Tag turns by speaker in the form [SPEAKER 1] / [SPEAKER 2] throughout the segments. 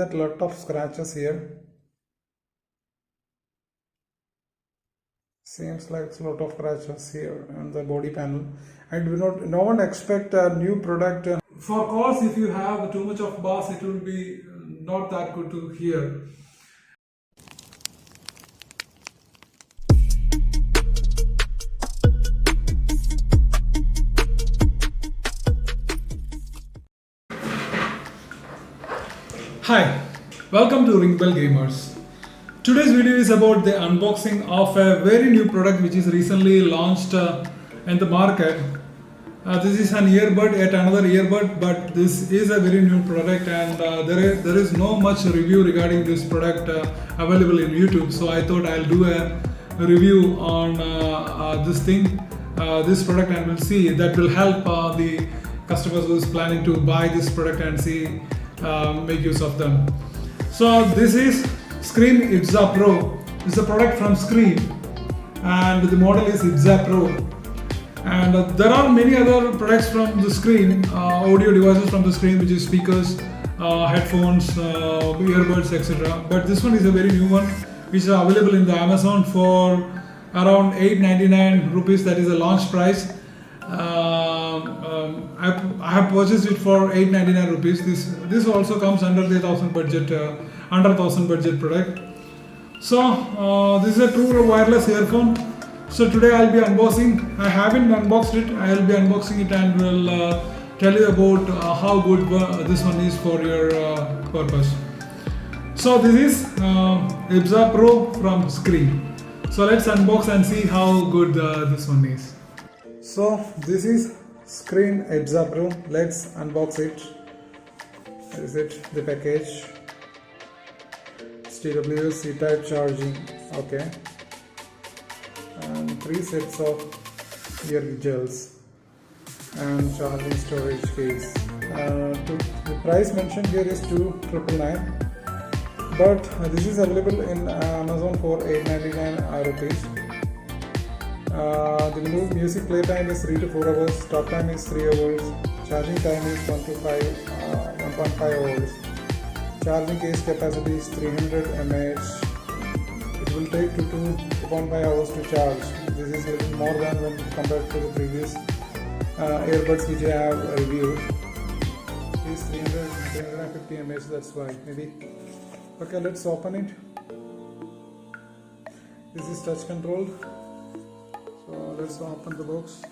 [SPEAKER 1] that lot of scratches here. Seems like a lot of scratches here on the body panel. And no one expect a new product. For calls, if you have too much of bass, it will be not that good to hear. Hi, welcome to Ring Bell Gamers. Today's video is about the unboxing of a very new product which is recently launched in the market. This is an earbud, yet another earbud, but this is a very new product, and there is no much review regarding this product available in YouTube. So I thought I'll do a review on this product, and we'll see that will help the customers who is planning to buy this product and see make use of them. So this is Screem ibeza Pro. This is a product from Screem, and the model is ibeza Pro. And there are many other products from the Screem, audio devices from the Screem, which is speakers, headphones, earbuds, etc. But this one is a very new one, which is available in the Amazon for around 899 rupees. That is the launch price. I have purchased it for 899 rupees. This also comes under the 1000 budget, under 1000 budget product. So this is a true wireless earphone. So today I'll be unboxing. I haven't unboxed it. I'll be unboxing it and will tell you about how good this one is for your purpose. So this is ibeza Pro from Screem. So let's unbox and see how good this one is. So this is Screem ibeza Pro. Let's unbox it. Is it the package? It's TWS C-type charging. Okay. And 3 sets of ear gels and charging storage case. The price mentioned here is 2,999, but this is available in Amazon for 899 rupees. The music play time is 3 to 4 hours, talk time is 3 hours, charging time is 1.5 hours, charging case capacity is 300 mAh. It will take 2.5 hours to charge. This is a little more than when compared to the previous earbuds which I have reviewed. It is 350 mAh, that's why maybe. Okay, let's open it. This is touch controlled. So let's open the box.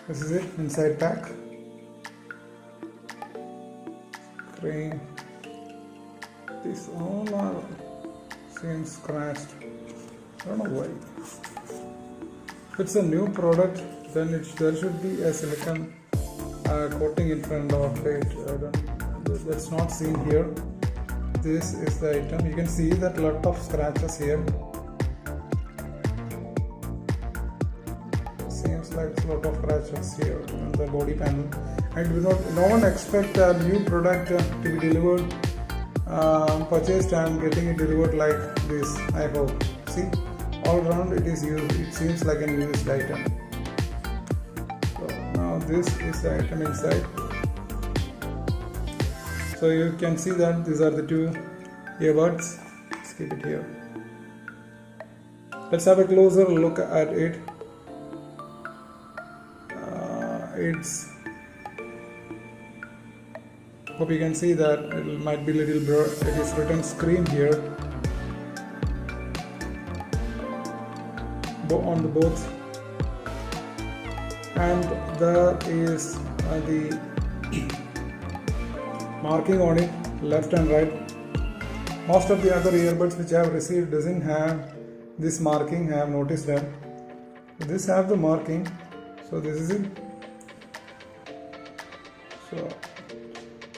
[SPEAKER 1] This is it, inside pack. Screen. These all are seem scratched. I don't know why. If it's a new product, then there should be a silicone coating in front of it. That's not seen here. This is the item. You can see that lot of scratches here. Seems like a lot of scratches here on the body panel. And no one expect a new product to be delivered, purchased and getting it delivered like this. I hope. See, all around it is used. It seems like a used item. So now this is the item inside. So you can see that these are the 2 earbuds. Let's keep it here. Let's have a closer look at it. Hope you can see that it might be little blur. It is written Screem here on the both, and there is the marking on it, left and right. Most of the other earbuds which I have received doesn't have this marking. I have noticed that this have the marking. So this is it. So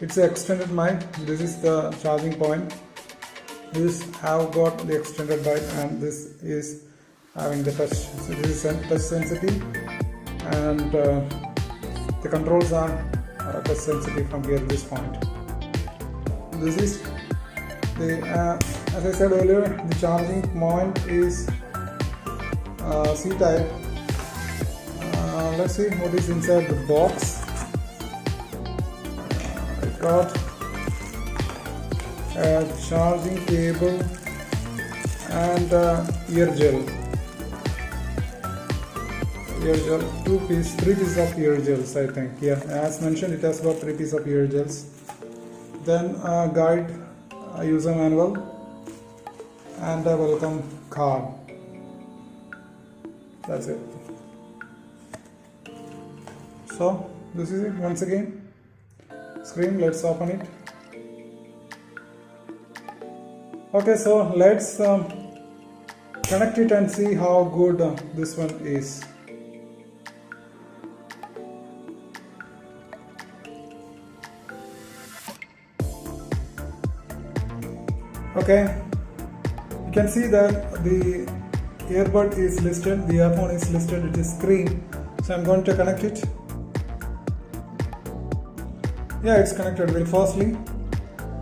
[SPEAKER 1] it's an extended mic. This is the charging point. This have got the extended mic, and this is having the touch. So this is touch sensitive, and the controls are touch sensitive from here to this point. This is the as I said earlier, the charging point is C-type, let's see what is inside the box. I got a charging cable and ear gel. Three pieces of ear gels, I think. Yeah, as mentioned, it has got 3 pieces of ear gels. Then a guide, a user manual, and a welcome card. That's it. So this is it once again. Screem, let's open it. Okay, so let's connect it and see how good this one is. Okay, you can see that the earbud is listed, the earphone is listed, it is Screem. So I'm going to connect it. Yeah, it's connected very fastly.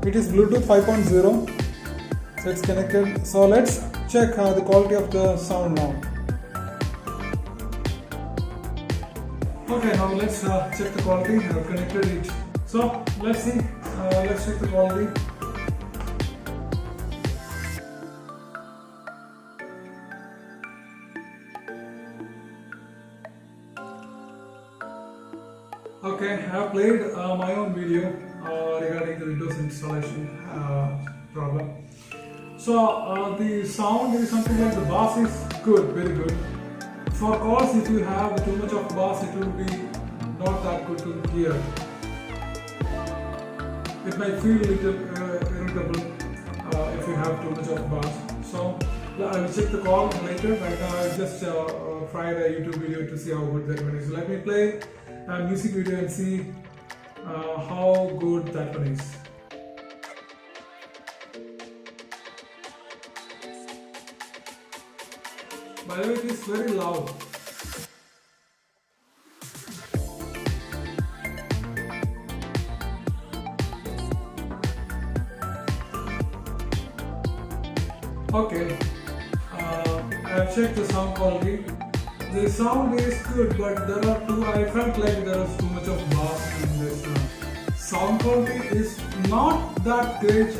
[SPEAKER 1] It is Bluetooth 5.0, so it's connected. So let's check the quality of the sound now. Okay, now let's check the quality. I've connected it. So let's see, let's check the quality. Okay, I have played my own video regarding the Windows installation problem. So the sound is something like the bass is good, very good. For calls, if you have too much of bass, it will be not that good to hear. It might feel a little irritable if you have too much of bass. So I will check the call later. Right now I just tried a YouTube video to see how good that one is. Let me play a music video and see how good that one is. By the way, it is very loud. Okay, I have checked the sound quality. The sound is good, but there are I felt like there was too much of bass in this. Sound quality is not that great,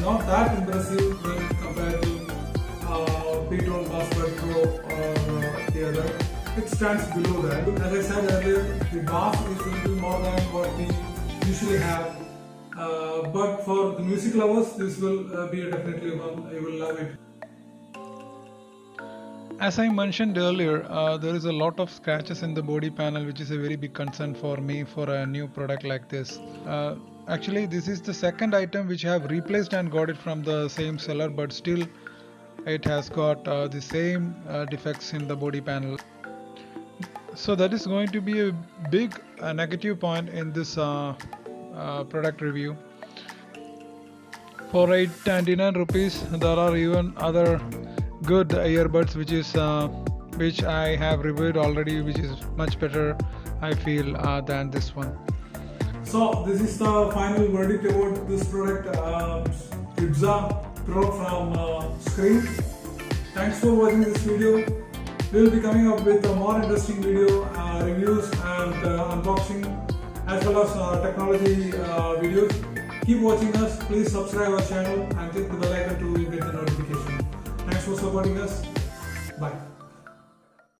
[SPEAKER 1] not that impressive when compared to P-Tone Bassbud Pro or the other. It stands below that. As I said earlier, the bass is a little more than what we usually have. But for the music lovers, this will be definitely one. You will love it.
[SPEAKER 2] As I mentioned earlier, there is a lot of scratches in the body panel, which is a very big concern for me for a new product like this. Actually, this is the second item which I have replaced and got it from the same seller, but still it has got the same defects in the body panel. So that is going to be a big negative point in this product review. For 899 rupees, there are even other good earbuds which I have reviewed already, which is much better, I feel, than this one.
[SPEAKER 1] So this is the final verdict about this product, ibeza Pro from Screem. Thanks for watching this video. We will be coming up with a more interesting video, reviews and unboxing, as well as technology videos. Keep watching us. Please subscribe our channel and click the bell icon to get the notification. Thanks for supporting us. Bye.